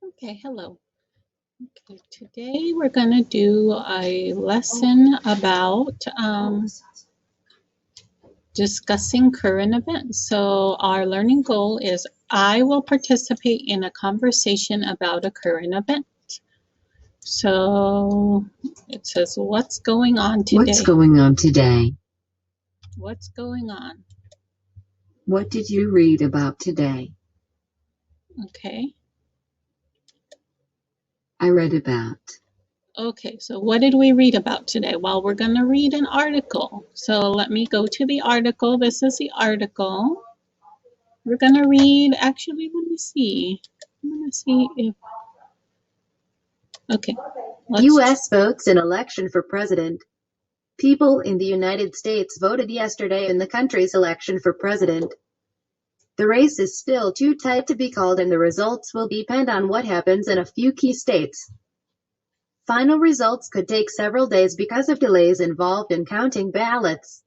Okay, hello. Okay, today we're going to do a lesson about discussing current events. So our learning goal is I will participate in a conversation about a current event. So it says, what's going on today? What's going on today? What's going on? What did you read about today? Okay. I read about. Okay, so what did we read about today? Well, we're going to read an article. So let me go to the article. This is the article. We're going to read, actually, let me see. I'm going to see if, okay. U.S. votes in election for president. People in the United States voted yesterday in the country's election for president. The race is still too tight to be called and the results will depend on what happens in a few key states. Final results could take several days because of delays involved in counting ballots.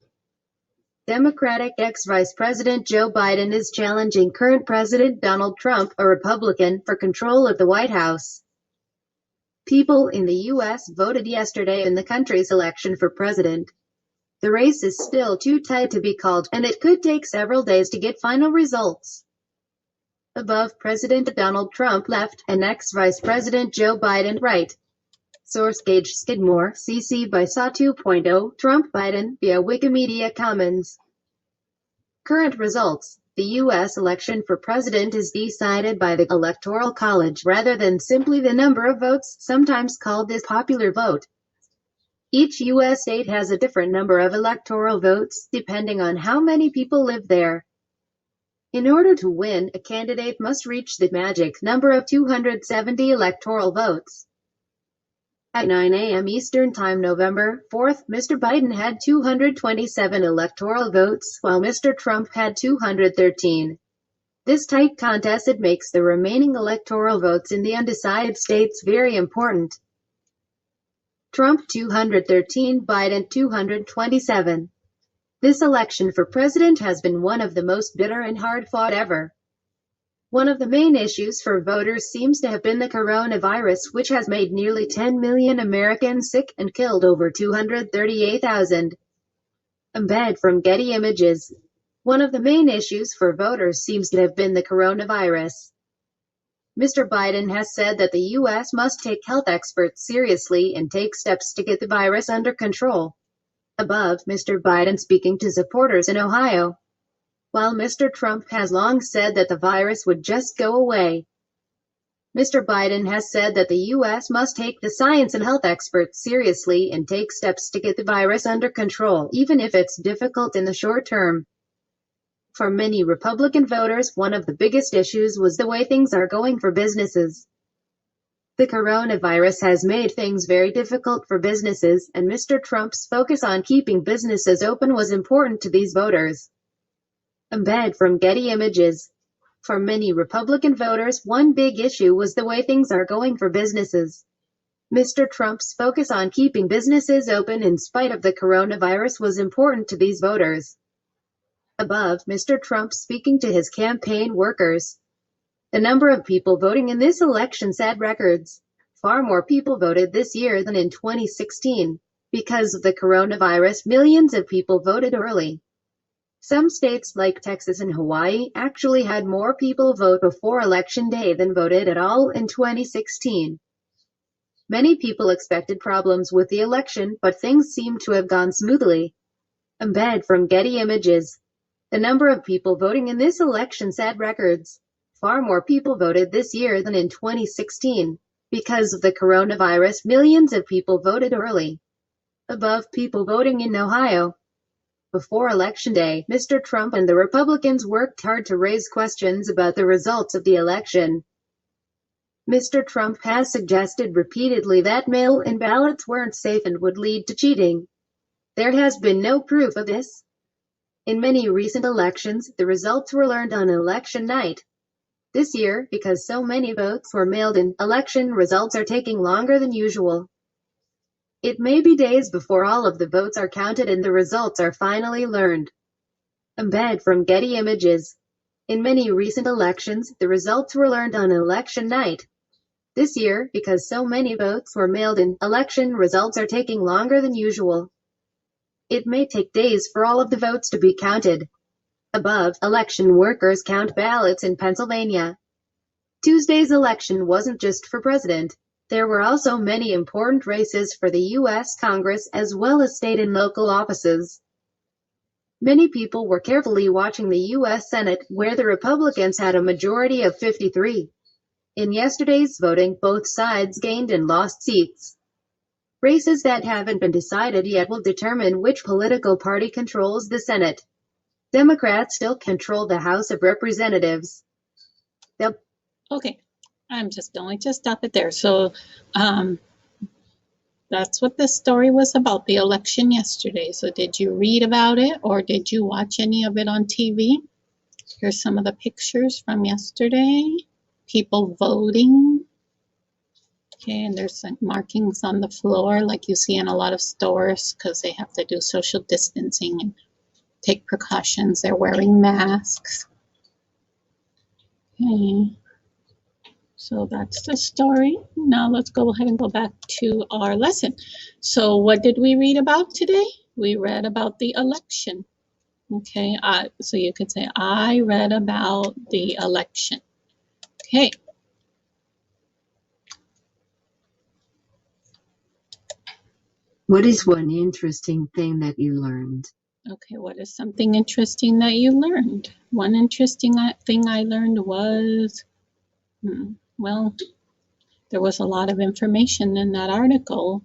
Democratic ex-Vice President Joe Biden is challenging current President Donald Trump, a Republican, for control of the White House. People in the U.S. voted yesterday in the country's election for president. The race is still too tight to be called, and it could take several days to get final results. Above, President Donald Trump left, and ex-Vice President Joe Biden right. Source Gage Skidmore, CC by SA 2.0, Trump Biden, via Wikimedia Commons. Current results. The U.S. election for president is decided by the Electoral College rather than simply the number of votes, sometimes called the popular vote. Each U.S. state has a different number of electoral votes, depending on how many people live there. In order to win, a candidate must reach the magic number of 270 electoral votes. At 9 a.m. Eastern Time November 4th, Mr. Biden had 227 electoral votes, while Mr. Trump had 213. This tight contest makes the remaining electoral votes in the undecided states very important. Trump 213, Biden 227. This election for president has been one of the most bitter and hard-fought ever. One of the main issues for voters seems to have been the coronavirus, which has made nearly 10 million Americans sick and killed over 238,000. Embed from Getty Images. One of the main issues for voters seems to have been the coronavirus. Mr. Biden has said that the U.S. must take health experts seriously and take steps to get the virus under control. Above, Mr. Biden speaking to supporters in Ohio. While Mr. Trump has long said that the virus would just go away, Mr. Biden has said that the U.S. must take the science and health experts seriously and take steps to get the virus under control, even if it's difficult in the short term. For many Republican voters, one of the biggest issues was the way things are going for businesses. The coronavirus has made things very difficult for businesses, and Mr. Trump's focus on keeping businesses open was important to these voters. Embed from Getty Images. For many Republican voters, one big issue was the way things are going for businesses. Mr. Trump's focus on keeping businesses open in spite of the coronavirus was important to these voters. Above, Mr. Trump speaking to his campaign workers. The number of people voting in this election set records. Far more people voted this year than in 2016. Because of the coronavirus, millions of people voted early. Some states like Texas and Hawaii actually had more people vote before Election Day than voted at all in 2016. Many people expected problems with the election, but things seem to have gone smoothly. Embed from Getty Images. The number of people voting in this election set records. Far more people voted this year than in 2016. Because of the coronavirus, millions of people voted early. Above, people voting in Ohio. Before Election Day, Mr. Trump and the Republicans worked hard to raise questions about the results of the election. Mr. Trump has suggested repeatedly that mail-in ballots weren't safe and would lead to cheating. There has been no proof of this. In many recent elections, the results were learned on election night. This year, because so many votes were mailed in, election results are taking longer than usual. It may be days before all of the votes are counted and the results are finally learned. Embed from Getty Images. In many recent elections, the results were learned on election night. This year, because so many votes were mailed in, election results are taking longer than usual. It may take days for all of the votes to be counted. Above, election workers count ballots in Pennsylvania. Tuesday's election wasn't just for president. There were also many important races for the U.S. Congress as well as state and local offices. Many people were carefully watching the U.S. Senate, where the Republicans had a majority of 53. In yesterday's voting, both sides gained and lost seats. Races that haven't been decided yet will determine which political party controls the Senate. Democrats still control the House of Representatives. Okay, I'm just going to stop it there. So that's what this story was about, the election yesterday. So did you read about it or did you watch any of it on TV? Here's some of the pictures from yesterday. People voting. Okay, and there's like markings on the floor like you see in a lot of stores because they have to do social distancing and take precautions. They're wearing masks. Okay. So that's the story. Now let's go ahead and go back to our lesson. So what did we read about today? We read about the election. Okay, so you could say, I read about the election. Okay. What is one interesting thing that you learned? Okay, what is something interesting that you learned? One interesting thing I learned was, well, there was a lot of information in that article.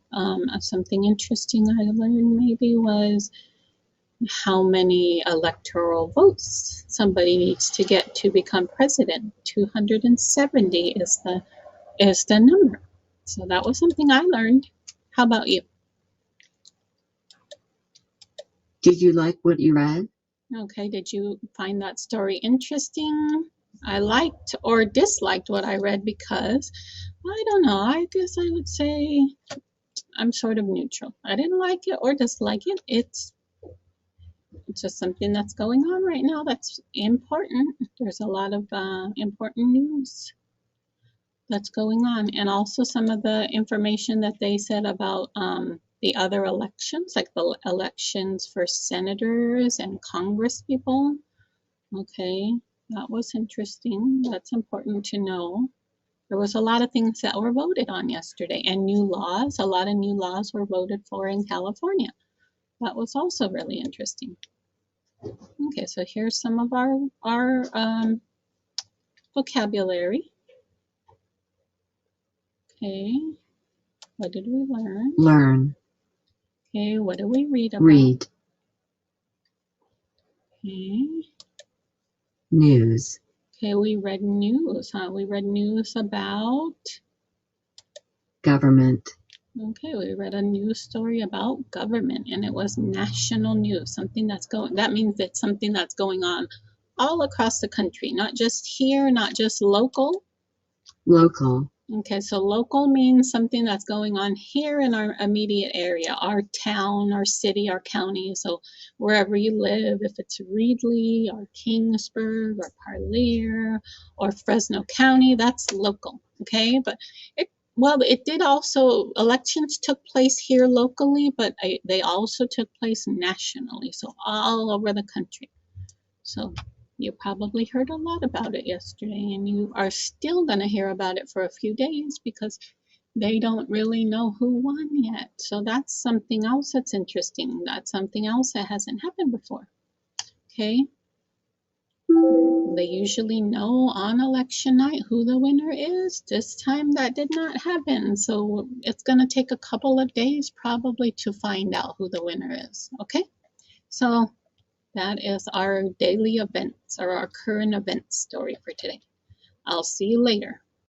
Something interesting I learned maybe was how many electoral votes somebody needs to get to become president. 270 is the number. So that was something I learned. How about you? Did you like what you read? Okay, did you find that story interesting? I liked or disliked what I read because, I don't know, I guess I would say I'm sort of neutral. I didn't like it or dislike it. It's just something that's going on right now that's important. There's a lot of important news that's going on. And also some of the information that they said about the other elections, like the elections for senators and Congress people. Okay, that was interesting. That's important to know. There was a lot of things that were voted on yesterday and new laws. A lot of new laws were voted for in California. That was also really interesting. Okay, so here's some of our vocabulary. Okay, what did we learn? Learn. Okay, what do we read about? Read. Okay. News. Okay, we read news, huh? We read news about government. Okay, we read a news story about government, and it was national news. That means it's something that's going on all across the country, not just here, not just local. Local. Okay, so local means something that's going on here in our immediate area, our town, our city, our county. So wherever you live, if it's Reedley or Kingsburg or Parlier or Fresno County, that's local. Okay, but it did also, elections took place here locally, but they also took place nationally, so all over the country. So you probably heard a lot about it yesterday, and you are still going to hear about it for a few days because they don't really know who won yet. So that's something else that's interesting. That's something else that hasn't happened before. Okay. They usually know on election night who the winner is. This time that did not happen. So it's going to take a couple of days probably to find out who the winner is. Okay. So that is our daily events or our current events story for today. I'll see you later.